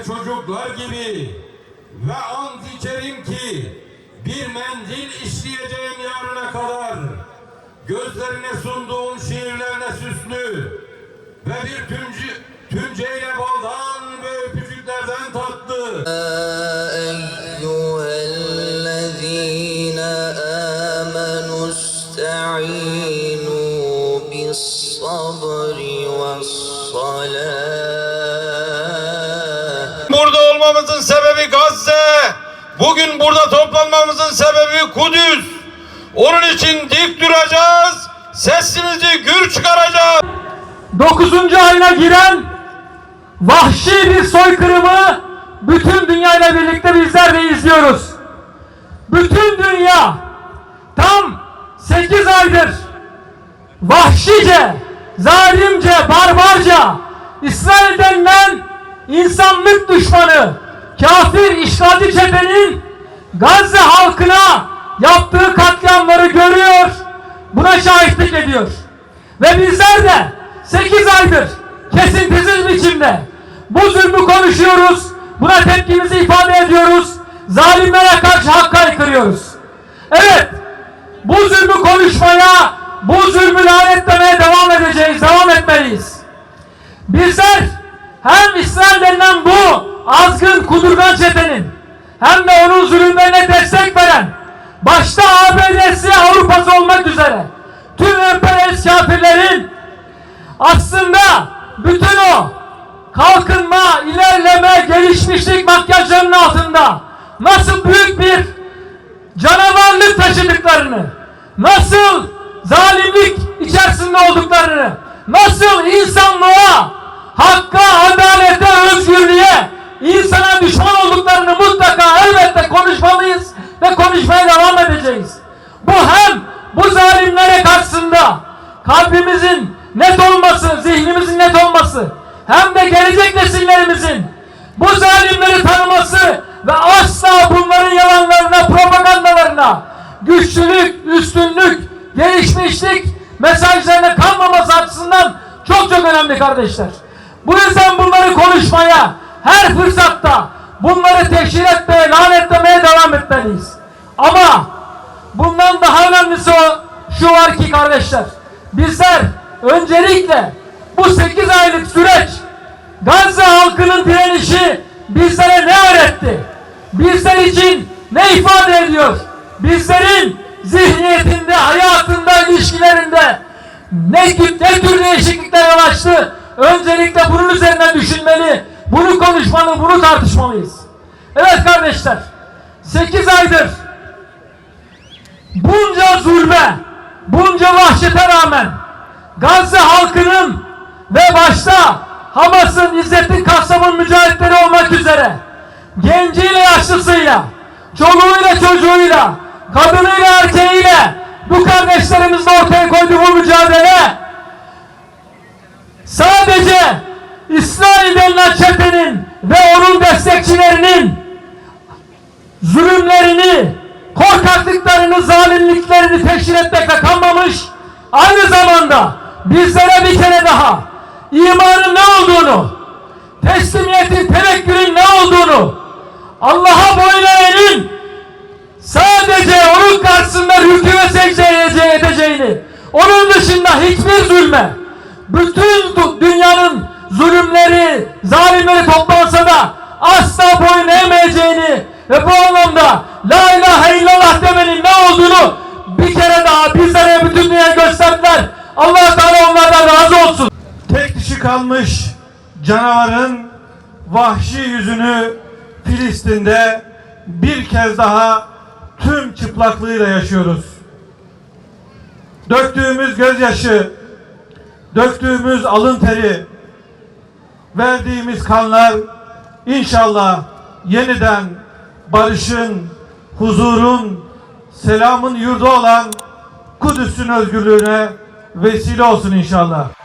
çocuklar gibi ve ant içerim ki bir mendil işleyeceğim yarına kadar gözlerine sunduğum şiirlerine süslü ve bir tünceyle baldan ve öpücüklerden tatlı. Eyyühellezîne âmenû ista'înû bis-sabri ve's-salâh. Burada olmamızın sebebi Gazze. Bugün burada toplanmamızın sebebi Kudüs. Onun için dik duracağız. Sesimizi gür çıkaracağız. 9. ayına giren vahşi bir soykırımı bütün dünyayla birlikte bizler de izliyoruz. Bütün dünya tam 8 aydır vahşice, zalimce, barbarca İsrail denilen insanlık düşmanı, kafir işgalci çetenin Gazze halkına yaptığı katliamları görüyor, buna şahitlik ediyor. Ve bizler de 8 aydır kesintisiz biçimde bu zulmü konuşuyoruz, buna tepkimizi ifade ediyoruz, zalimlere karşı hak haykırıyoruz. Evet, bu zulmü konuşmaya, bu zulmü lanetlemeye devam edeceğiz, devam etmeliyiz. Bizler hem İsrail denilen bu azgın, kudurgan çetenin hem de onun zulümlerine destek veren, başta ABD'si, Avrupa'sı olmak üzere tüm emperyalist kafirlerin aslında bütün o kalkınma, ilerleme, gelişmişlik makyajlarının altında nasıl büyük bir canavarlık taşıdıklarını, nasıl zalimlik içerisinde olduklarını, nasıl insanlığa, hakka, adalete, özgürlüğe, insana düşman olduklarını mutlaka elbette konuşmalıyız ve konuşmaya devam edeceğiz. Bu hem bu zalimlere karşısında kalbimizin net olması, zihnimizin net olması, hem de gelecek nesillerimizin bu zalimleri tanıması ve asla bunların yalanlarına, propagandalarına, güçlülük, üstünlük, gelişmişlik mesajlarına kanmaması açısından çok çok önemli kardeşler. Bu yüzden bunları konuşmaya, her fırsatta bunları teşhir etmeye, lanetlemeye devam etmeliyiz. Ama bundan daha önemlisi şu var ki kardeşler, bizler öncelikle bu 8 aylık süreç, Gazze halkının direnişi bizlere ne öğretti? Bizler için ne ifade ediyor? Bizlerin zihniyetinde, hayatında, ilişkilerinde ne tür değişiklikler yol açtı? Öncelikle bunun üzerinden düşünmeli, bunu konuşmalı, bunu tartışmalıyız. Evet kardeşler, 8 aydır bunca zulme, bunca vahşete rağmen Gazze halkının ve başta Hamas'ın, İzzettin Kassam'ın mücahitleri olmak üzere genciyle, yaşlısıyla, çoluğuyla, çocuğuyla, kadınıyla, erkeğiyle bu kardeşlerimizle ortaya koyduğu bu mücadele sadece İsrail denilen çetenin ve onun destekçilerinin zulümlerini, korkaklıklarını, zalimliklerini teşhir etmekle kalmamış, aynı zamanda bizlere bir kere daha imanın ne olduğunu, teslimiyetin, tevekkülün ne olduğunu, Allah'a boyun eğenin sadece onun karşısında rükû ve secde edeceğini, onun dışında hiçbir zulme, bütün dünyanın zulümleri, zalimleri toplansa da asla boyun eğmeyeceğini ve bu anlamda la ilahe illallah demenin ne olduğunu bir kere daha bizlere, bütün dünyaya gösterdiler. Allah Teala onlardan razı olsun. Tek dişi kalmış canavarın vahşi yüzünü Filistin'de bir kez daha tüm çıplaklığıyla yaşıyoruz. Döktüğümüz gözyaşı, döktüğümüz alın teri, verdiğimiz kanlar inşallah yeniden barışın, huzurun, selamın yurdu olan Kudüs'ün özgürlüğüne vesile olsun inşallah.